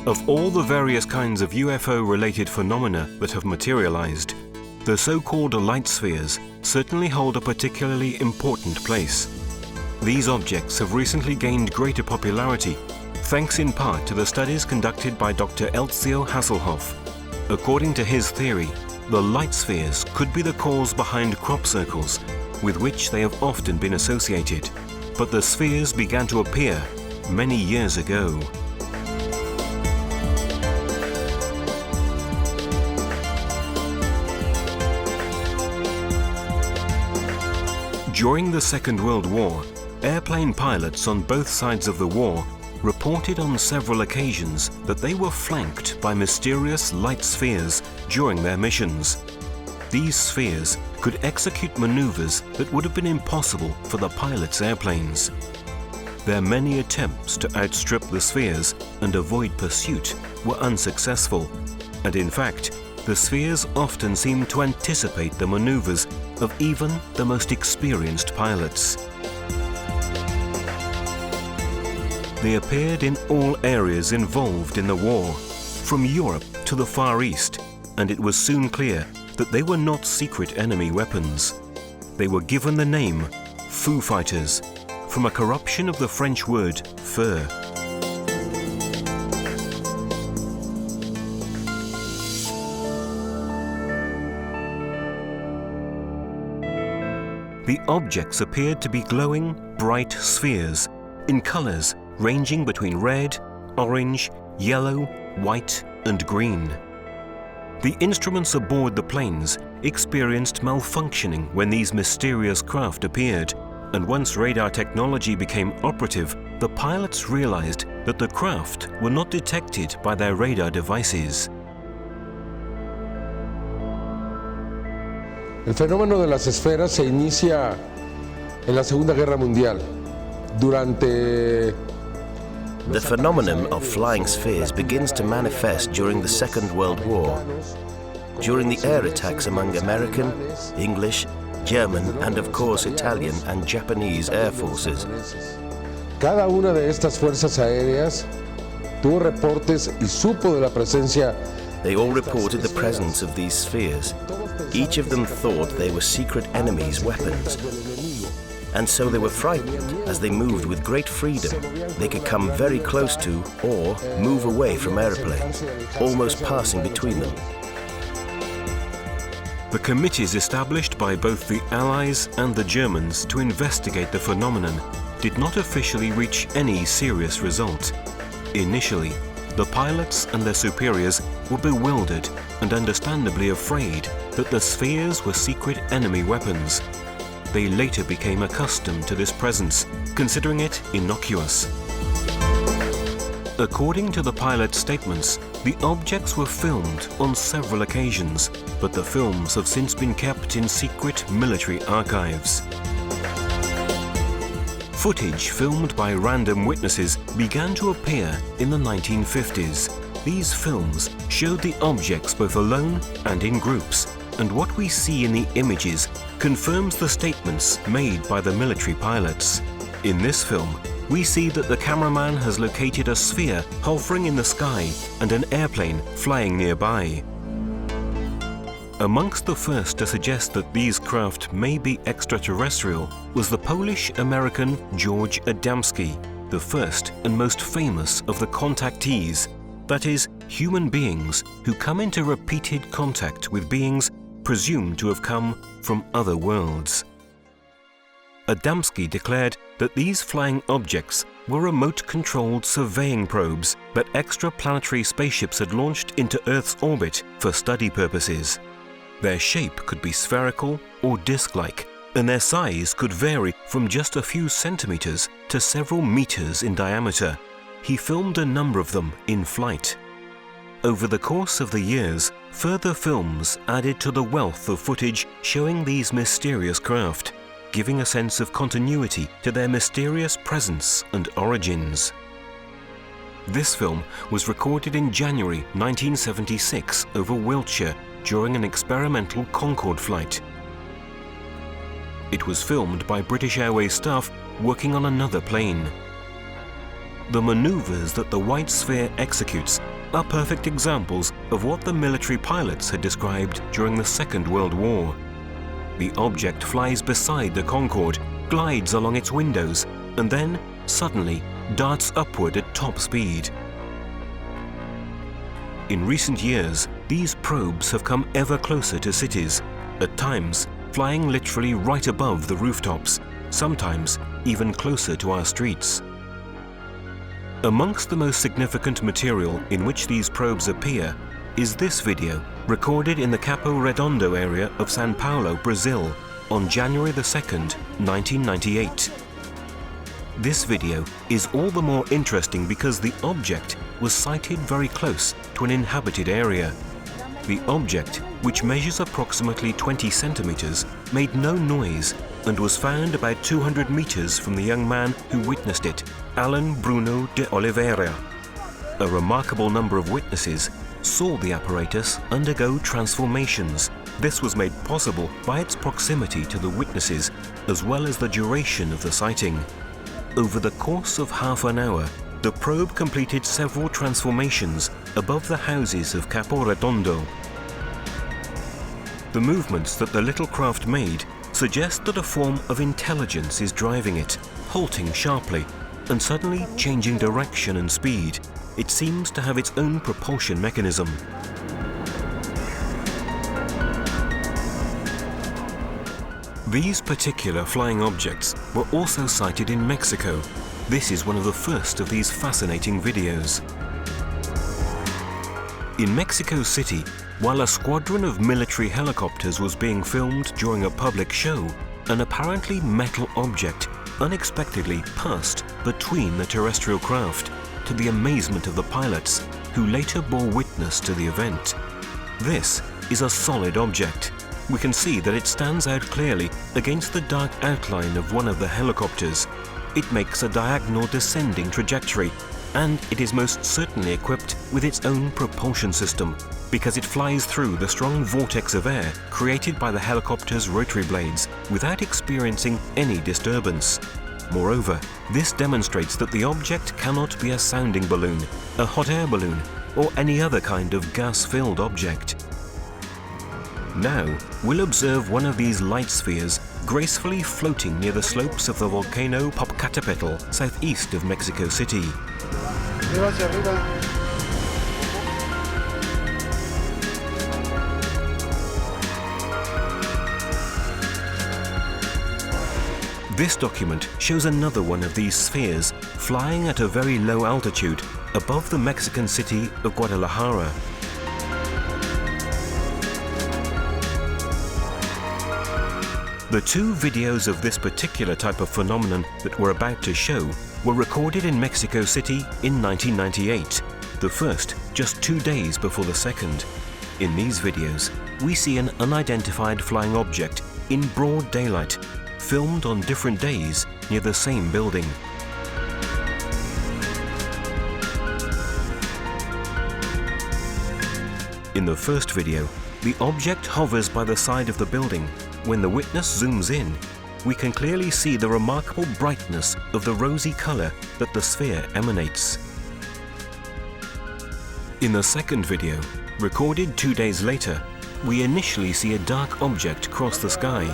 Of all the various kinds of UFO-related phenomena that have materialized, the so-called light spheres certainly hold a particularly important place. These objects have recently gained greater popularity, thanks in part to the studies conducted by Dr. Eltjo Haselhoff. According to his theory, the light spheres could be the cause behind crop circles, with which they have often been associated. But the spheres began to appear many years ago. During the Second World War, airplane pilots on both sides of the war reported on several occasions that they were flanked by mysterious light spheres during their missions. These spheres could execute maneuvers that would have been impossible for the pilots' airplanes. Their many attempts to outstrip the spheres and avoid pursuit were unsuccessful, and in fact, the spheres often seemed to anticipate the maneuvers of even the most experienced pilots. They appeared in all areas involved in the war, from Europe to the Far East, and it was soon clear that they were not secret enemy weapons. They were given the name Foo Fighters, from a corruption of the French word feu. The objects appeared to be glowing, bright spheres in colors ranging between red, orange, yellow, white, and green. The instruments aboard the planes experienced malfunctioning when these mysterious craft appeared, and once radar technology became operative, the pilots realized that the craft were not detected by their radar devices. El fenómeno de las esferas se inicia en la Segunda Guerra Mundial. The phenomenon of flying spheres begins to manifest during the Second World War, during the air attacks among American, English, German, and of course Italian and Japanese air forces. Cada una de estas fuerzas aéreas tuvo reportes y supo de la presencia. They all reported the presence of these spheres. Each of them thought they were secret enemies' weapons. And so they were frightened as they moved with great freedom. They could come very close to or move away from airplanes, almost passing between them. The committees established by both the Allies and the Germans to investigate the phenomenon did not officially reach any serious result. Initially, the pilots and their superiors were bewildered and understandably afraid that the spheres were secret enemy weapons. They later became accustomed to this presence, considering it innocuous. According to the pilot's statements, the objects were filmed on several occasions, but the films have since been kept in secret military archives. Footage filmed by random witnesses began to appear in the 1950s. These films showed the objects both alone and in groups, and what we see in the images confirms the statements made by the military pilots. In this film, we see that the cameraman has located a sphere hovering in the sky and an airplane flying nearby. Amongst the first to suggest that these craft may be extraterrestrial was the Polish-American George Adamski, the first and most famous of the contactees, that is, human beings who come into repeated contact with beings presumed to have come from other worlds. Adamski declared that these flying objects were remote-controlled surveying probes that extraplanetary spaceships had launched into Earth's orbit for study purposes. Their shape could be spherical or disc-like, and their size could vary from just a few centimeters to several meters in diameter. He filmed a number of them in flight. Over the course of the years, further films added to the wealth of footage showing these mysterious craft, giving a sense of continuity to their mysterious presence and origins. This film was recorded in January 1976 over Wiltshire during an experimental Concorde flight. It was filmed by British Airways staff working on another plane. The maneuvers that the white sphere executes are perfect examples of what the military pilots had described during the Second World War. The object flies beside the Concorde, glides along its windows, and then, suddenly, darts upward at top speed. In recent years, these probes have come ever closer to cities, at times flying literally right above the rooftops, sometimes even closer to our streets. Amongst the most significant material in which these probes appear is this video, recorded in the Capão Redondo area of São Paulo, Brazil, on January the 2nd, 1998. This video is all the more interesting because the object was sighted very close to an inhabited area. The object, which measures approximately 20 centimeters, made no noise and was found about 200 meters from the young man who witnessed it, Alan Bruno de Oliveira. A remarkable number of witnesses saw the apparatus undergo transformations. This was made possible by its proximity to the witnesses, as well as the duration of the sighting. Over the course of half an hour, the probe completed several transformations above the houses of Capão Redondo. The movements that the little craft made suggest that a form of intelligence is driving it, halting sharply and suddenly changing direction and speed. It seems to have its own propulsion mechanism. These particular flying objects were also sighted in Mexico. This is one of the first of these fascinating videos. In Mexico City, while a squadron of military helicopters was being filmed during a public show, an apparently metal object unexpectedly passed between the terrestrial craft, to the amazement of the pilots, who later bore witness to the event. This is a solid object. We can see that it stands out clearly against the dark outline of one of the helicopters. It makes a diagonal descending trajectory, and it is most certainly equipped with its own propulsion system, because it flies through the strong vortex of air created by the helicopter's rotary blades without experiencing any disturbance. Moreover, this demonstrates that the object cannot be a sounding balloon, a hot air balloon, or any other kind of gas-filled object. Now, we'll observe one of these light spheres gracefully floating near the slopes of the volcano Popocatépetl, southeast of Mexico City. This document shows another one of these spheres flying at a very low altitude above the Mexican city of Guadalajara. The two videos of this particular type of phenomenon that we're about to show were recorded in Mexico City in 1998, the first just 2 days before the second. In these videos, we see an unidentified flying object in broad daylight, filmed on different days near the same building. In the first video, the object hovers by the side of the building. When the witness zooms in, we can clearly see the remarkable brightness of the rosy color that the sphere emanates. In the second video, recorded 2 days later, we initially see a dark object cross the sky.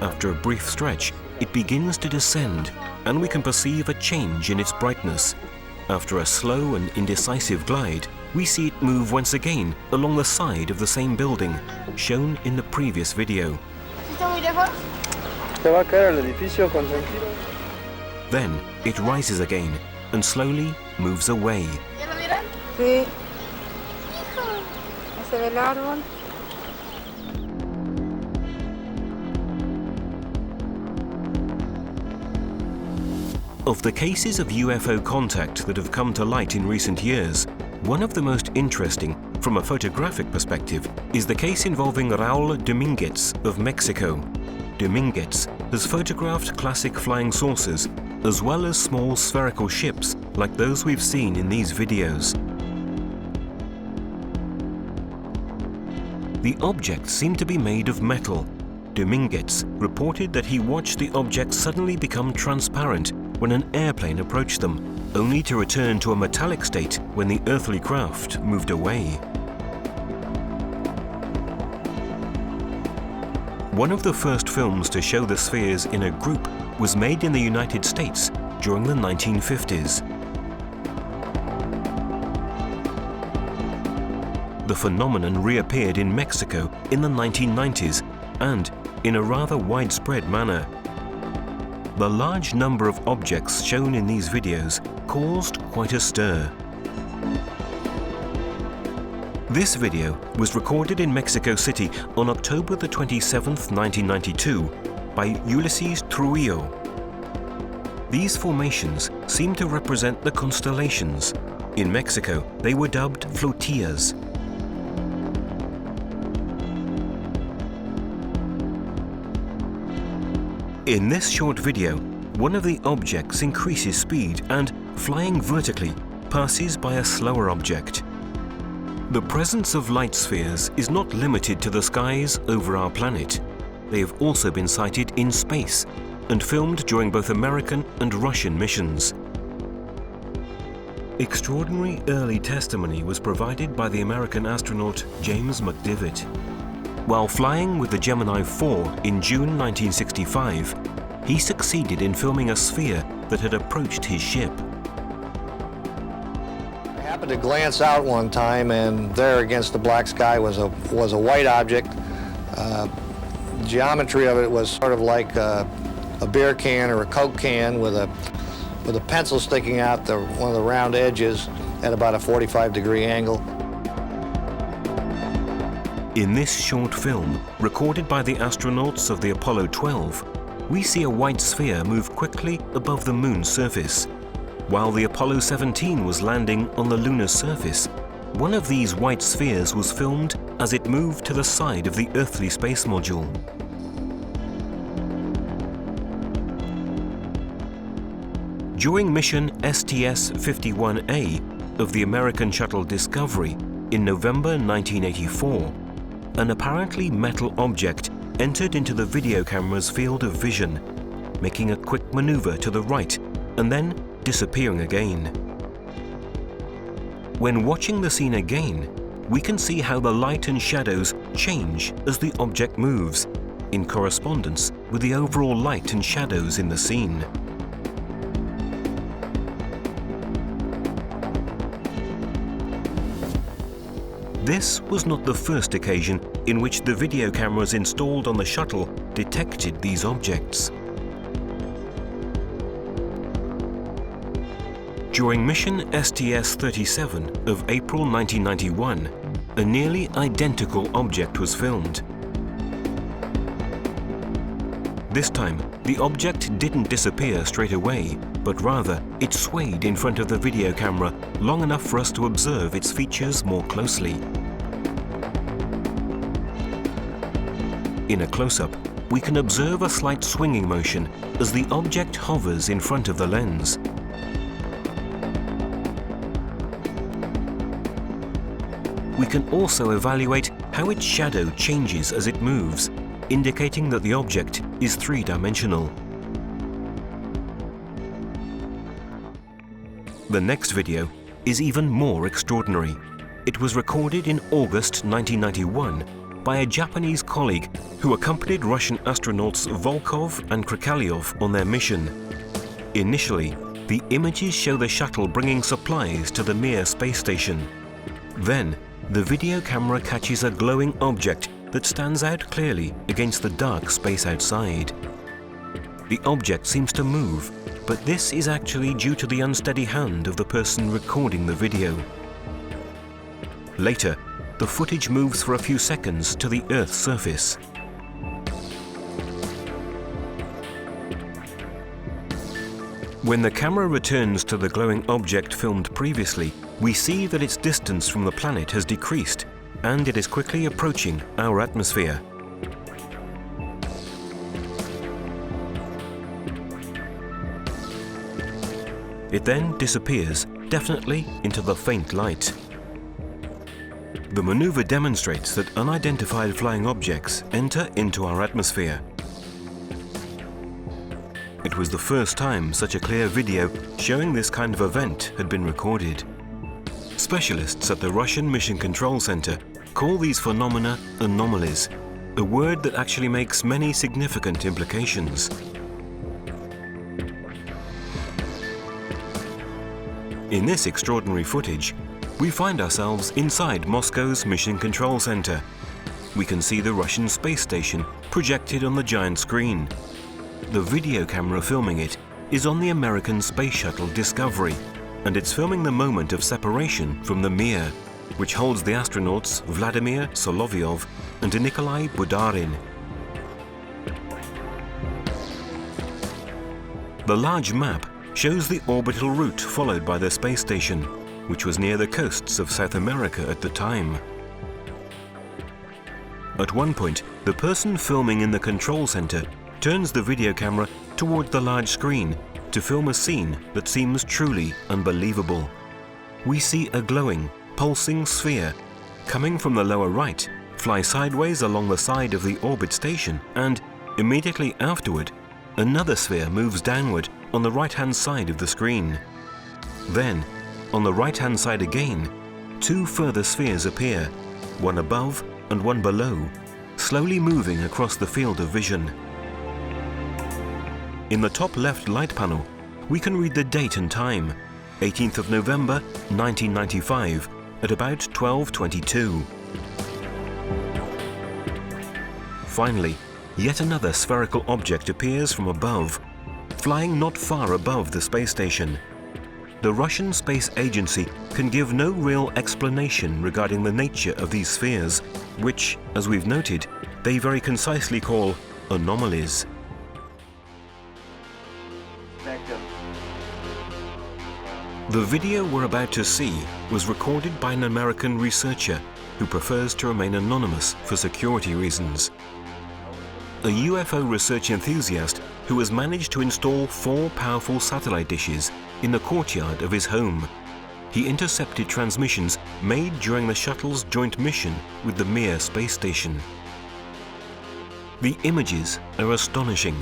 After a brief stretch, it begins to descend, and we can perceive a change in its brightness. After a slow and indecisive glide, we see it move once again along the side of the same building, shown in the previous video. Then it rises again and slowly moves away. Of the cases of UFO contact that have come to light in recent years, one of the most interesting, from a photographic perspective, is the case involving Raúl Domínguez of Mexico. Domínguez has photographed classic flying saucers, as well as small spherical ships like those we've seen in these videos. The objects seem to be made of metal. Domínguez reported that he watched the objects suddenly become transparent when an airplane approached them, only to return to a metallic state when the earthly craft moved away. One of the first films to show the spheres in a group was made in the United States during the 1950s. The phenomenon reappeared in Mexico in the 1990s and in a rather widespread manner. The large number of objects shown in these videos caused quite a stir. This video was recorded in Mexico City on October the 27th, 1992 by Ulises Trujillo. These formations seem to represent the constellations. In Mexico, they were dubbed flotillas. In this short video, one of the objects increases speed and, flying vertically, passes by a slower object. The presence of light spheres is not limited to the skies over our planet. They have also been sighted in space and filmed during both American and Russian missions. Extraordinary early testimony was provided by the American astronaut James McDivitt. While flying with the Gemini 4 in June 1965, he succeeded in filming a sphere that had approached his ship. I happened to glance out one time, and there against the black sky was a white object. Geometry of it was sort of like a beer can or a Coke can with a pencil sticking out one of the round edges at about a 45-degree angle. In this short film, recorded by the astronauts of the Apollo 12, we see a white sphere move quickly above the moon's surface. While the Apollo 17 was landing on the lunar surface, one of these white spheres was filmed as it moved to the side of the earthly space module. During mission STS-51A of the American shuttle Discovery in November 1984, an apparently metal object entered into the video camera's field of vision, making a quick maneuver to the right and then disappearing again. When watching the scene again, we can see how the light and shadows change as the object moves, in correspondence with the overall light and shadows in the scene. This was not the first occasion in which the video cameras installed on the shuttle detected these objects. During mission STS-37 of April 1991, a nearly identical object was filmed. This time, the object didn't disappear straight away, but rather it swayed in front of the video camera long enough for us to observe its features more closely. In a close-up, we can observe a slight swinging motion as the object hovers in front of the lens. We can also evaluate how its shadow changes as it moves, indicating that the object is three-dimensional. The next video is even more extraordinary. It was recorded in August 1991 by a Japanese colleague who accompanied Russian astronauts Volkov and Krikalev on their mission. Initially, the images show the shuttle bringing supplies to the Mir space station. Then, the video camera catches a glowing object that stands out clearly against the dark space outside. The object seems to move, but this is actually due to the unsteady hand of the person recording the video. Later, the footage moves for a few seconds to the Earth's surface. When the camera returns to the glowing object filmed previously, we see that its distance from the planet has decreased, and it is quickly approaching our atmosphere. It then disappears, definitely into the faint light. The maneuver demonstrates that unidentified flying objects enter into our atmosphere. It was the first time such a clear video showing this kind of event had been recorded. Specialists at the Russian Mission Control Center call these phenomena anomalies, a word that actually makes many significant implications. In this extraordinary footage, we find ourselves inside Moscow's Mission Control Center. We can see the Russian space station projected on the giant screen. The video camera filming it is on the American space shuttle Discovery, and it's filming the moment of separation from the Mir, which holds the astronauts Vladimir Solovyov and Nikolai Budarin. The large map shows the orbital route followed by the space station, which was near the coasts of South America at the time. At one point, the person filming in the control center turns the video camera toward the large screen to film a scene that seems truly unbelievable. We see a glowing, pulsing sphere coming from the lower right, fly sideways along the side of the orbit station, and immediately afterward, another sphere moves downward on the right-hand side of the screen. Then, on the right-hand side again, two further spheres appear, one above and one below, slowly moving across the field of vision. In the top left light panel, we can read the date and time, 18th of November 1995, at about 12:22. Finally, yet another spherical object appears from above, flying not far above the space station. The Russian Space Agency can give no real explanation regarding the nature of these spheres, which, as we've noted, they very concisely call anomalies. The video we're about to see was recorded by an American researcher who prefers to remain anonymous for security reasons. A UFO research enthusiast who has managed to install 4 powerful satellite dishes in the courtyard of his home. He intercepted transmissions made during the shuttle's joint mission with the Mir space station. The images are astonishing.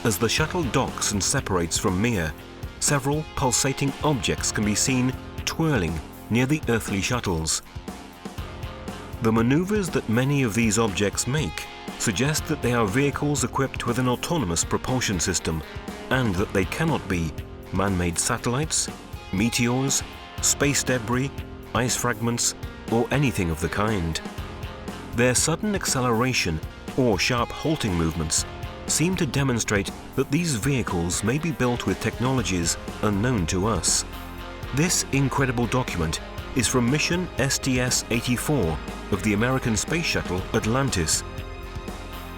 As the shuttle docks and separates from Mir, several pulsating objects can be seen twirling near the earthly shuttles. The maneuvers that many of these objects make suggest that they are vehicles equipped with an autonomous propulsion system, and that they cannot be man-made satellites, meteors, space debris, ice fragments, or anything of the kind. Their sudden acceleration or sharp halting movements seem to demonstrate that these vehicles may be built with technologies unknown to us. This incredible document is from mission STS-84 of the American space shuttle Atlantis.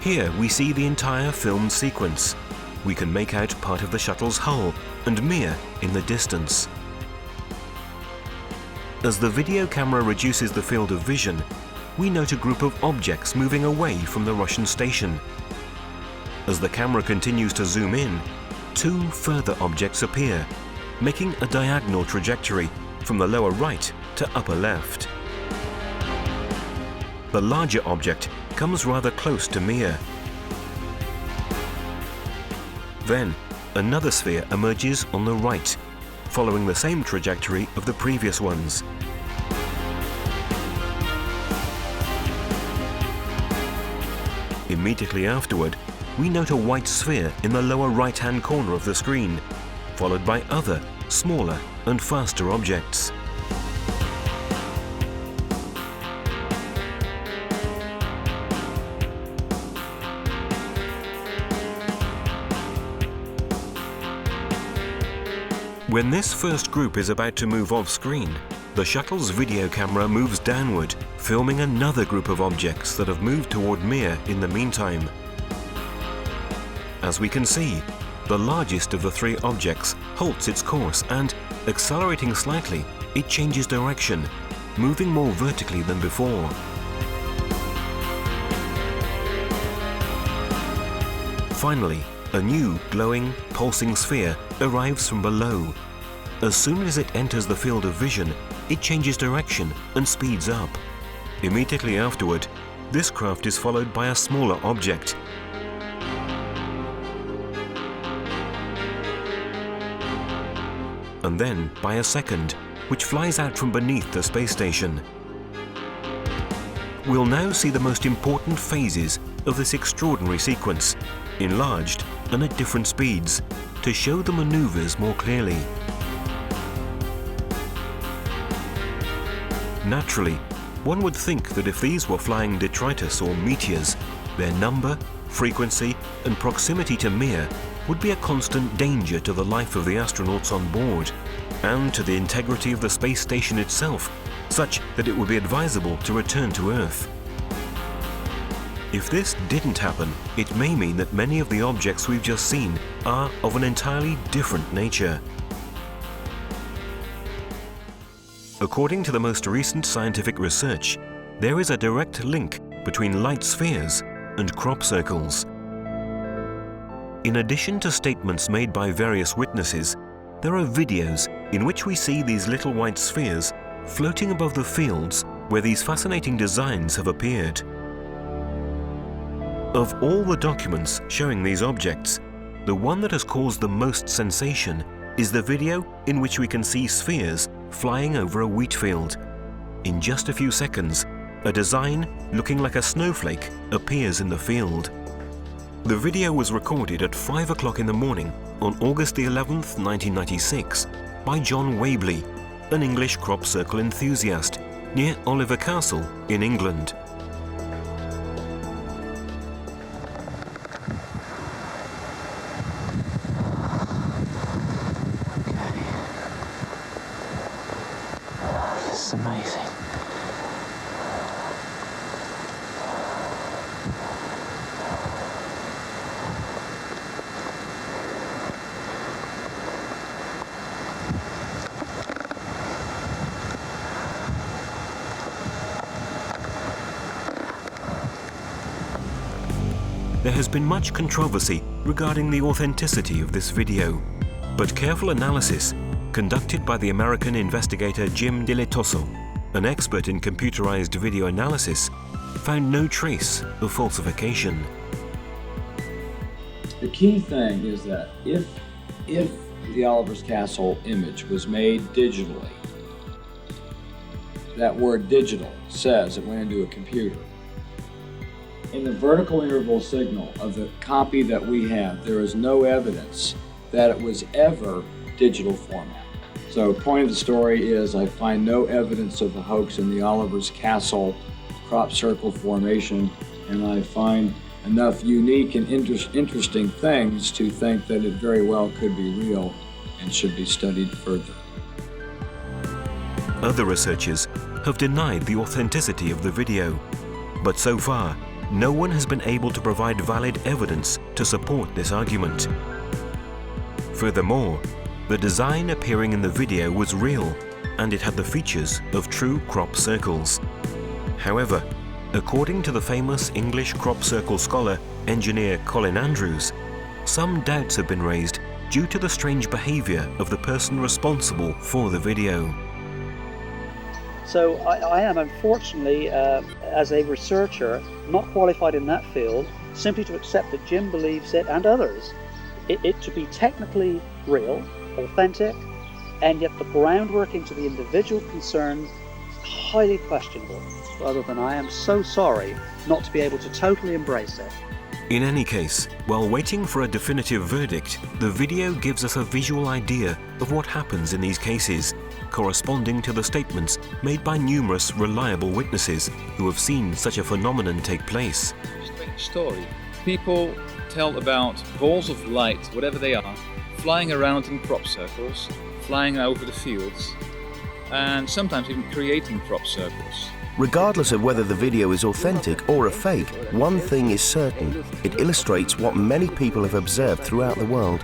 Here we see the entire filmed sequence. We can make out part of the shuttle's hull and Mir in the distance. As the video camera reduces the field of vision, we note a group of objects moving away from the Russian station. As the camera continues to zoom in, 2 further objects appear, making a diagonal trajectory from the lower right to upper left. The larger object comes rather close to Mir. Then, another sphere emerges on the right, following the same trajectory of the previous ones. Immediately afterward, we note a white sphere in the lower right-hand corner of the screen, followed by other, smaller and faster objects. When this first group is about to move off-screen, the shuttle's video camera moves downward, filming another group of objects that have moved toward Mir in the meantime. As we can see, the largest of the 3 objects halts its course and, accelerating slightly, it changes direction, moving more vertically than before. Finally, a new glowing, pulsing sphere arrives from below. As soon as it enters the field of vision, it changes direction and speeds up. Immediately afterward, this craft is followed by a smaller object. and then by a second, which flies out from beneath the space station. We'll now see the most important phases of this extraordinary sequence, enlarged and at different speeds, to show the manoeuvres more clearly. Naturally, one would think that if these were flying detritus or meteors, their number, frequency and proximity to Mir would be a constant danger to the life of the astronauts on board and to the integrity of the space station itself, such that it would be advisable to return to Earth. If this didn't happen, it may mean that many of the objects we've just seen are of an entirely different nature. According to the most recent scientific research, there is a direct link between light spheres and crop circles. In addition to statements made by various witnesses, there are videos in which we see these little white spheres floating above the fields where these fascinating designs have appeared. Of all the documents showing these objects, the one that has caused the most sensation is the video in which we can see spheres flying over a wheat field. In just a few seconds, a design looking like a snowflake appears in the field. The video was recorded at 5 o'clock in the morning on August the 11th, 1996 by John Wabley, an English crop circle enthusiast near Oliver Castle in England. This is amazing. There has been much controversy regarding the authenticity of this video, but careful analysis conducted by the American investigator Jim Diletoso, an expert in computerized video analysis, found no trace of falsification. The key thing is that if the Oliver's Castle image was made digitally, that word digital says it went into a computer. In the vertical interval signal of the copy that we have, there is no evidence that it was ever digital format. So point of the story is I find no evidence of the hoax in the Oliver's Castle crop circle formation, and I find enough unique and interesting things to think that it very well could be real and should be studied further. Other researchers have denied the authenticity of the video, but so far, no one has been able to provide valid evidence to support this argument. Furthermore, the design appearing in the video was real, and it had the features of true crop circles. However, according to the famous English crop circle scholar, engineer Colin Andrews, some doubts have been raised due to the strange behavior of the person responsible for the video. So I am, unfortunately, as a researcher, not qualified in that field, simply to accept that Jim believes it, and others, it to be technically real, authentic, and yet the groundwork into the individual concerned is highly questionable, rather than I am so sorry not to be able to totally embrace it. In any case, while waiting for a definitive verdict, the video gives us a visual idea of what happens in these cases, corresponding to the statements made by numerous reliable witnesses who have seen such a phenomenon take place. Strange story. People tell about balls of light, whatever they are, flying around in crop circles, flying over the fields, and sometimes even creating crop circles. Regardless of whether the video is authentic or a fake, one thing is certain: it illustrates what many people have observed throughout the world.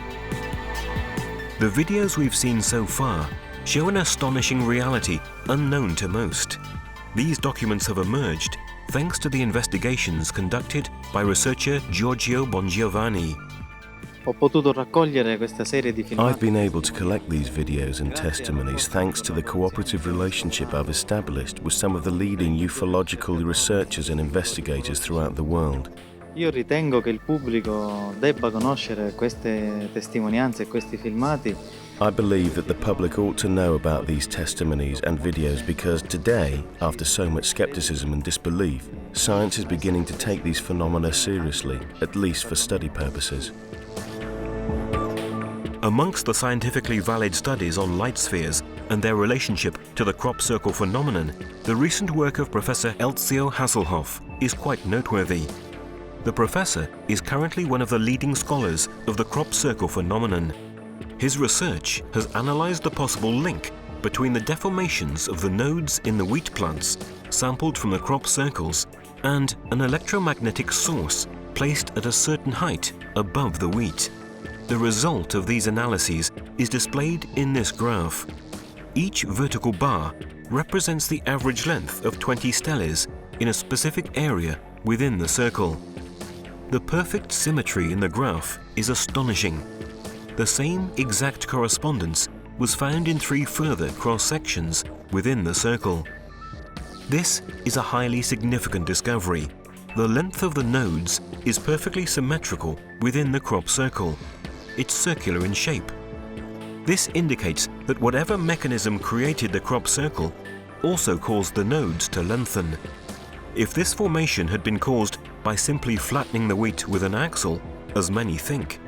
The videos we've seen so far show an astonishing reality unknown to most. These documents have emerged thanks to the investigations conducted by researcher Giorgio Bongiovanni. I've been able to collect these videos and testimonies thanks to the cooperative relationship I've established with some of the leading ufological researchers and investigators throughout the world. Io ritengo che il pubblico debba conoscere queste testimonianze e questi filmati I believe that the public ought to know about these testimonies and videos because today, after so much skepticism and disbelief, science is beginning to take these phenomena seriously, at least for study purposes. Amongst the scientifically valid studies on light spheres and their relationship to the crop circle phenomenon, the recent work of Professor Eltjo Haselhoff is quite noteworthy. The professor is currently one of the leading scholars of the crop circle phenomenon. His research has analyzed the possible link between the deformations of the nodes in the wheat plants sampled from the crop circles and an electromagnetic source placed at a certain height above the wheat. The result of these analyses is displayed in this graph. Each vertical bar represents the average length of 20 steles in a specific area within the circle. The perfect symmetry in the graph is astonishing. The same exact correspondence was found in 3 further cross-sections within the circle. This is a highly significant discovery. The length of the nodes is perfectly symmetrical within the crop circle. It's circular in shape. This indicates that whatever mechanism created the crop circle also caused the nodes to lengthen. If this formation had been caused by simply flattening the wheat with an axle, as many think,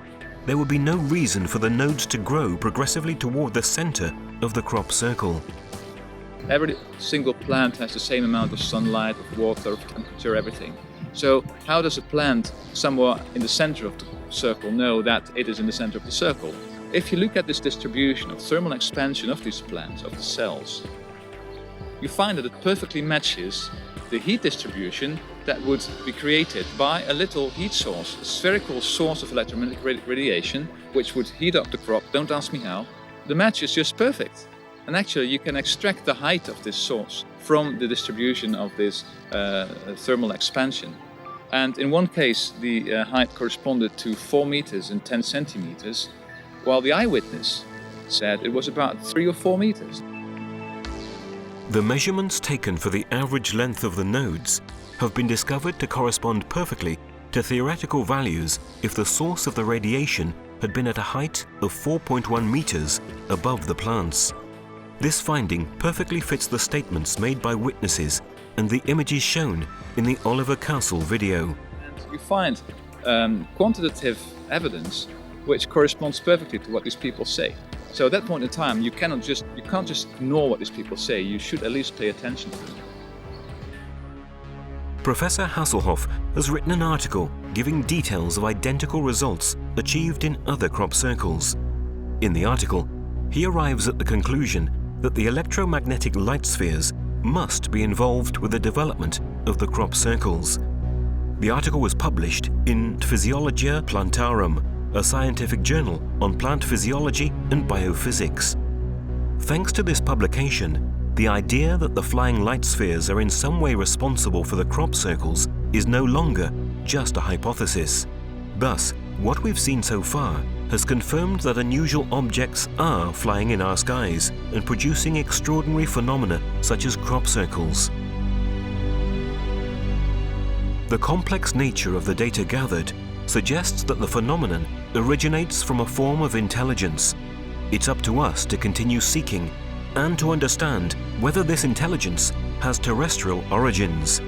there would be no reason for the nodes to grow progressively toward the center of the crop circle. Every single plant has the same amount of sunlight, of water, of temperature, everything. So how does a plant somewhere in the center of the circle know that it is in the center of the circle? If you look at this distribution of thermal expansion of these plants, of the cells, you find that it perfectly matches the heat distribution that would be created by a little heat source, a spherical source of electromagnetic radiation, which would heat up the crop. Don't ask me how. The match is just perfect. And actually you can extract the height of this source from the distribution of this thermal expansion. And in one case, the height corresponded to 4 meters and 10 centimeters, while the eyewitness said it was about 3 or 4 meters. The measurements taken for the average length of the nodes have been discovered to correspond perfectly to theoretical values if the source of the radiation had been at a height of 4.1 meters above the plants. This finding perfectly fits the statements made by witnesses and the images shown in the Oliver Castle video. You find quantitative evidence which corresponds perfectly to what these people say. So at that point in time, you can't just ignore what these people say. You should at least pay attention to them. Professor Haselhoff has written an article giving details of identical results achieved in other crop circles. In the article, he arrives at the conclusion that the electromagnetic light spheres must be involved with the development of the crop circles. The article was published in Physiologia Plantarum, a scientific journal on plant physiology and biophysics. Thanks to this publication, the idea that the flying light spheres are in some way responsible for the crop circles is no longer just a hypothesis. Thus, what we've seen so far has confirmed that unusual objects are flying in our skies and producing extraordinary phenomena such as crop circles. The complex nature of the data gathered suggests that the phenomenon originates from a form of intelligence. It's up to us to continue seeking and to understand whether this intelligence has terrestrial origins.